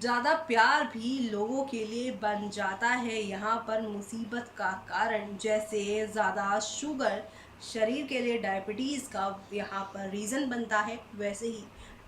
ज़्यादा प्यार भी लोगों के लिए बन जाता है यहाँ पर मुसीबत का कारण। जैसे ज़्यादा शुगर शरीर के लिए डायबिटीज़ का यहाँ पर रीज़न बनता है, वैसे ही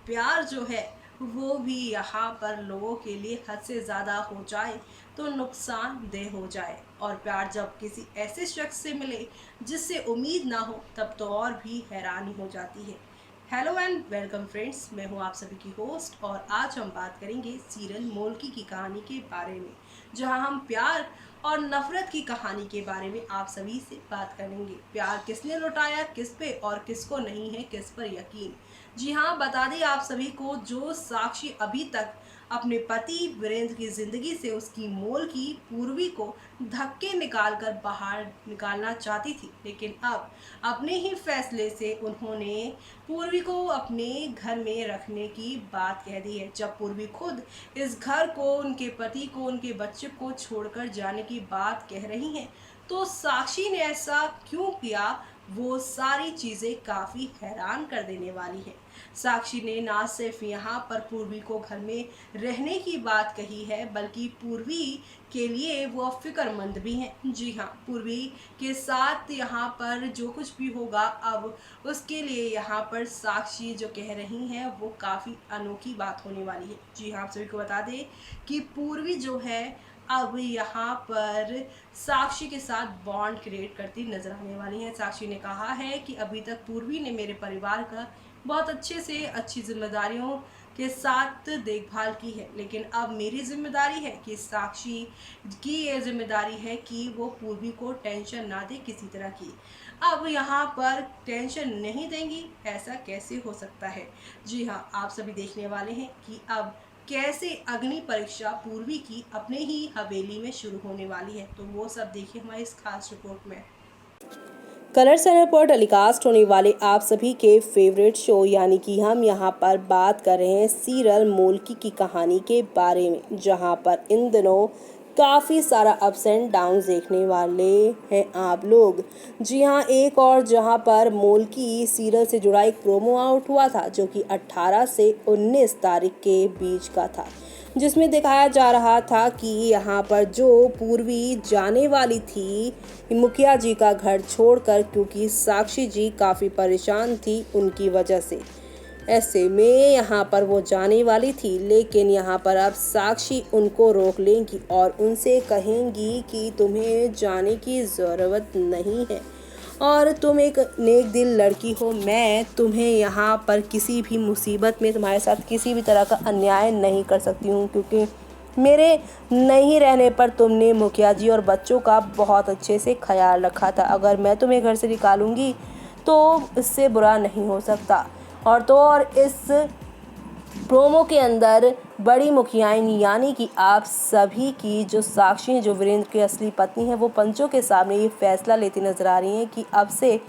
प्यार जो है वो भी यहाँ पर लोगों के लिए हद से ज़्यादा हो जाए तो नुकसानदेह हो जाए। और प्यार जब किसी ऐसे शख्स से मिले जिससे उम्मीद ना हो तब तो और भी हैरानी हो जाती है। हेलो एंड वेलकम फ्रेंड्स, मैं हूं आप सभी की होस्ट और आज हम बात करेंगे सीरियल मोल्की की कहानी के बारे में, जहां हम प्यार और नफरत की कहानी के बारे में आप सभी से बात करेंगे। प्यार किसने लुटाया किस पे और किसको नहीं है किस पर यकीन। जी हाँ, बता दें आप सभी को, जो साक्षी अभी तक अपने पति वीरेंद्र की जिंदगी से उसकी मोल की पूर्वी को धक्के निकालकर बाहर निकालना चाहती थी, लेकिन अब अपने ही फैसले से उन्होंने पूर्वी को अपने घर में रखने की बात कह दी है। जब पूर्वी खुद इस घर को, उनके पति को, उनके बच्चे को छोड़कर जाने की बात कह रही हैं, तो साक्षी ने ऐसा क्यों किया, वो सारी चीज़ें काफ़ी हैरान कर देने वाली है। साक्षी ने ना सिर्फ यहाँ पर पूर्वी को घर में रहने की बात कही है, बल्कि पूर्वी के लिए वो फिक्रमंद भी हैं। जी हाँ, पूर्वी के साथ यहाँ पर जो कुछ भी होगा अब उसके लिए यहाँ पर साक्षी जो कह रही हैं वो काफ़ी अनोखी बात होने वाली है। जी हाँ, आप सभी को बता दें कि पूर्वी जो है अब यहाँ पर साक्षी के साथ बॉन्ड क्रिएट करती नजर आने वाली है। साक्षी ने कहा है कि अभी तक पूर्वी ने मेरे परिवार का बहुत अच्छे से अच्छी जिम्मेदारियों के साथ देखभाल की है, लेकिन अब मेरी जिम्मेदारी है कि साक्षी की ये जिम्मेदारी है कि वो पूर्वी को टेंशन ना दे किसी तरह की। अब यहाँ पर टेंशन नहीं देंगी, ऐसा कैसे हो सकता है। जी हाँ, आप सभी देखने वाले हैं कि अब कैसे अग्नि परीक्षा पूर्वी की अपने ही हवेली में शुरू होने वाली है, तो वो सब देखिए हमारी इस खास रिपोर्ट में। कलर चैनल पर टेलीकास्ट होने वाले आप सभी के फेवरेट शो यानी कि हम यहाँ पर बात कर रहे हैं सीरियल मोल्की की कहानी के बारे में, जहाँ पर इन दिनों काफ़ी सारा अप्स एंड डाउन्स देखने वाले हैं आप लोग। जी हाँ, एक और जहाँ पर मोल्की सीरियल से जुड़ा एक प्रोमो आउट हुआ था जो कि 18 से 19 तारीख के बीच का था, जिसमें दिखाया जा रहा था कि यहाँ पर जो पूर्वी जाने वाली थी मुखिया जी का घर छोड़कर, क्योंकि साक्षी जी काफ़ी परेशान थी उनकी वजह से। ऐसे में यहाँ पर वो जाने वाली थी, लेकिन यहाँ पर अब साक्षी उनको रोक लेंगी और उनसे कहेंगी कि तुम्हें जाने की ज़रूरत नहीं है और तुम एक नेक दिल लड़की हो। मैं तुम्हें यहाँ पर किसी भी मुसीबत में तुम्हारे साथ किसी भी तरह का अन्याय नहीं कर सकती हूँ, क्योंकि मेरे नहीं रहने पर तुमने मुखिया जी और बच्चों का बहुत अच्छे से ख्याल रखा था। अगर मैं तुम्हें घर से निकालूंगी तो इससे बुरा नहीं हो सकता। और इस प्रोमो के अंदर बड़ी मुखियाइन यानी कि आप सभी की जो साक्षी जो वीरेंद्र की असली पत्नी है, वो पंचों के सामने ये फैसला लेती नजर आ रही हैं कि अब से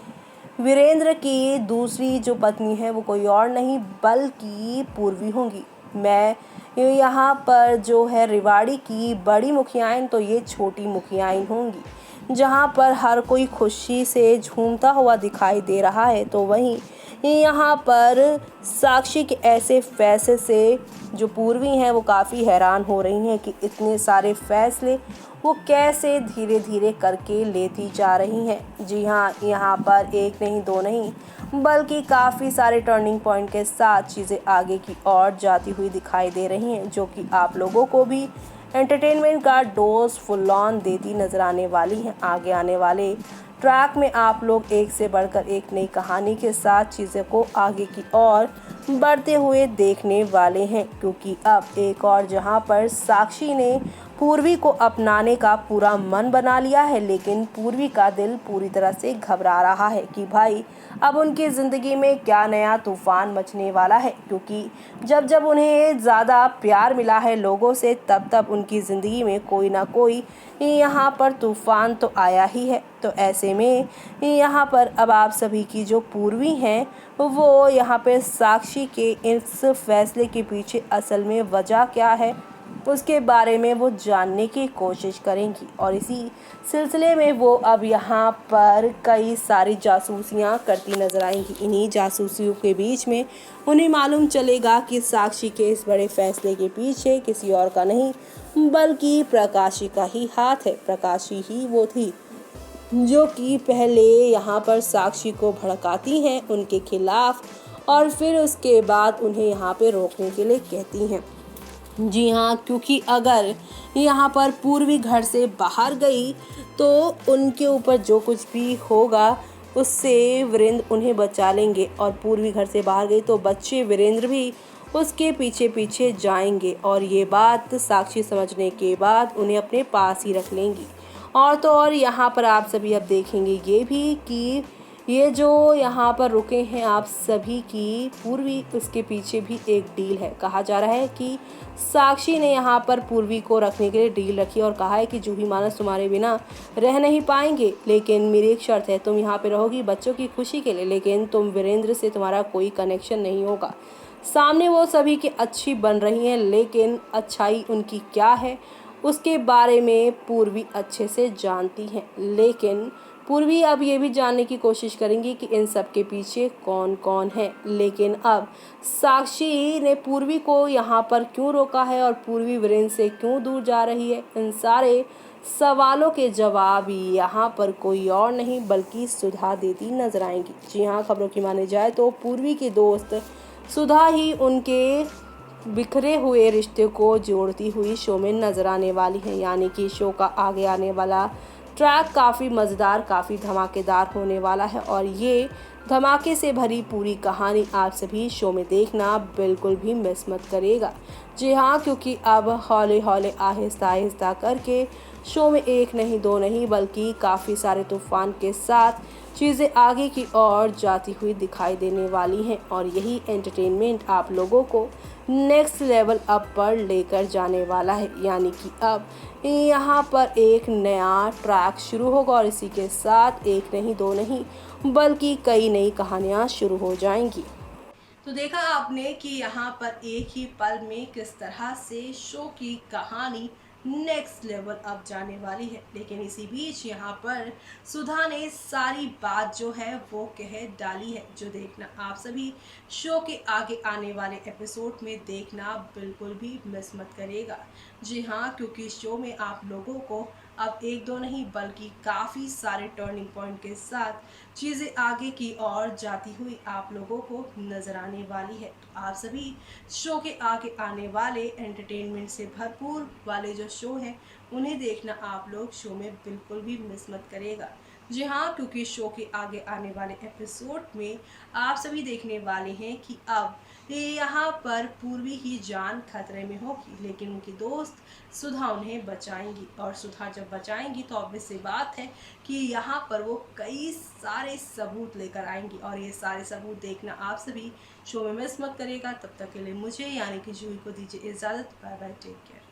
वीरेंद्र की दूसरी जो पत्नी है वो कोई और नहीं बल्कि पूर्वी होंगी। मैं यहाँ पर जो है रिवाड़ी की बड़ी मुखियाइन, तो ये छोटी मुखियाइन होंगी। जहाँ पर हर कोई खुशी से झूमता हुआ दिखाई दे रहा है, तो वहीं यहाँ पर साक्षी के ऐसे फैसले से जो पूर्वी हैं वो काफ़ी हैरान हो रही हैं कि इतने सारे फैसले वो कैसे धीरे धीरे करके लेती जा रही हैं। जी हाँ, यहाँ पर एक नहीं दो नहीं बल्कि काफ़ी सारे टर्निंग पॉइंट के साथ चीज़ें आगे की ओर जाती हुई दिखाई दे रही हैं, जो कि आप लोगों को भी एंटरटेनमेंट का डोज फुल ऑन देती नज़र आने वाली हैं। आगे आने वाले ट्रैक में आप लोग एक से बढ़कर एक नई कहानी के साथ चीज़ों को आगे की ओर बढ़ते हुए देखने वाले हैं, क्योंकि अब एक और जहां पर साक्षी ने पूर्वी को अपनाने का पूरा मन बना लिया है, लेकिन पूर्वी का दिल पूरी तरह से घबरा रहा है कि भाई अब उनकी ज़िंदगी में क्या नया तूफ़ान मचने वाला है। क्योंकि जब जब उन्हें ज़्यादा प्यार मिला है लोगों से, तब तब उनकी ज़िंदगी में कोई ना कोई यहाँ पर तूफ़ान तो आया ही है। तो ऐसे में यहाँ पर अब आप सभी की जो पूर्वी हैं वो यहाँ पे साक्षी के इस फैसले के पीछे असल में वजह क्या है उसके बारे में वो जानने की कोशिश करेंगी और इसी सिलसिले में वो अब यहाँ पर कई सारी जासूसियाँ करती नजर आएंगी। इन्हीं जासूसियों के बीच में उन्हें मालूम चलेगा कि साक्षी के इस बड़े फैसले के पीछे किसी और का नहीं बल्कि प्रकाशी का ही हाथ है। प्रकाशी ही वो थी जो कि पहले यहाँ पर साक्षी को भड़काती हैं उनके खिलाफ और फिर उसके बाद उन्हें यहाँ पे रोकने के लिए कहती हैं। जी हाँ, क्योंकि अगर यहाँ पर पूर्वी घर से बाहर गई तो उनके ऊपर जो कुछ भी होगा उससे वीरेंद्र उन्हें बचा लेंगे और पूर्वी घर से बाहर गई तो बच्चे वीरेंद्र भी उसके पीछे पीछे जाएंगे और ये बात साक्षी समझने के बाद उन्हें अपने पास ही रख लेंगी। और तो और यहाँ पर आप सभी अब देखेंगे ये भी कि ये जो यहाँ पर रुके हैं आप सभी की पूर्वी उसके पीछे भी एक डील है। कहा जा रहा है कि साक्षी ने यहाँ पर पूर्वी को रखने के लिए डील रखी और कहा है कि जूही मानस तुम्हारे बिना रह नहीं पाएंगे, लेकिन मेरी एक शर्त है, तुम यहाँ पे रहोगी बच्चों की खुशी के लिए, लेकिन तुम वीरेंद्र से तुम्हारा कोई कनेक्शन नहीं होगा। सामने वो सभी की अच्छी बन रही हैं लेकिन अच्छाई उनकी क्या है उसके बारे में पूर्वी अच्छे से जानती हैं, लेकिन पूर्वी अब ये भी जानने की कोशिश करेंगी कि इन सब के पीछे कौन कौन है। लेकिन अब साक्षी ने पूर्वी को यहाँ पर क्यों रोका है और पूर्वी वीरेंद्र से क्यों दूर जा रही है, इन सारे सवालों के जवाब यहाँ पर कोई और नहीं बल्कि सुधा देती नजर आएंगी। जी हाँ, खबरों की माने जाए तो पूर्वी के दोस्त सुधा ही उनके बिखरे हुए रिश्ते को जोड़ती हुई शो में नजर आने वाली है। यानी कि शो का आगे आने वाला ट्रैक काफ़ी मज़ेदार, काफ़ी धमाकेदार होने वाला है और ये धमाके से भरी पूरी कहानी आप सभी शो में देखना बिल्कुल भी मिस मत करेगा। जी हाँ, क्योंकि अब हौले हौले आहिस्ता आहिस्ता करके शो में एक नहीं दो नहीं बल्कि काफ़ी सारे तूफान के साथ चीज़ें आगे की ओर जाती हुई दिखाई देने वाली हैं और यही एंटरटेनमेंट आप लोगों को नेक्स्ट लेवल अप पर लेकर जाने वाला है। यानी कि अब यहाँ पर एक नया ट्रैक शुरू होगा और इसी के साथ एक नहीं दो नहीं बल्कि कई नई कहानियाँ शुरू हो जाएंगी। तो देखा आपने कि यहाँ पर एक ही पल में किस तरह से शो की कहानी नेक्स्ट लेवल अप जाने वाली है। लेकिन इसी बीच यहाँ पर सुधा ने सारी बात जो है वो कह डाली है, जो देखना आप सभी शो के आगे आने वाले एपिसोड में देखना बिल्कुल भी मिस मत करेगा। जी हाँ, क्योंकि शो में आप लोगों को अब एक दो नहीं बल्कि काफ़ी सारे टर्निंग पॉइंट के साथ चीज़ें आगे की ओर जाती हुई आप लोगों को नज़र आने वाली है। तो आप सभी शो के आगे आने वाले एंटरटेनमेंट से भरपूर वाले जो शो हैं उन्हें देखना आप लोग शो में बिल्कुल भी मिस मत करेगा। जी हाँ, क्योंकि शो के आगे आने वाले एपिसोड में आप सभी देखने वाले हैं कि अब यहाँ पर पूर्वी ही जान खतरे में होगी, लेकिन उनकी दोस्त सुधा उन्हें बचाएंगी और सुधा जब बचाएंगी तो ऑब्वियस सी बात है कि यहाँ पर वो कई सारे सबूत लेकर आएंगी और ये सारे सबूत देखना आप सभी शो में मिस मत करिएगा। तब तक के लिए मुझे यानी कि जूही को दीजिए इजाज़त। Bye bye, take care.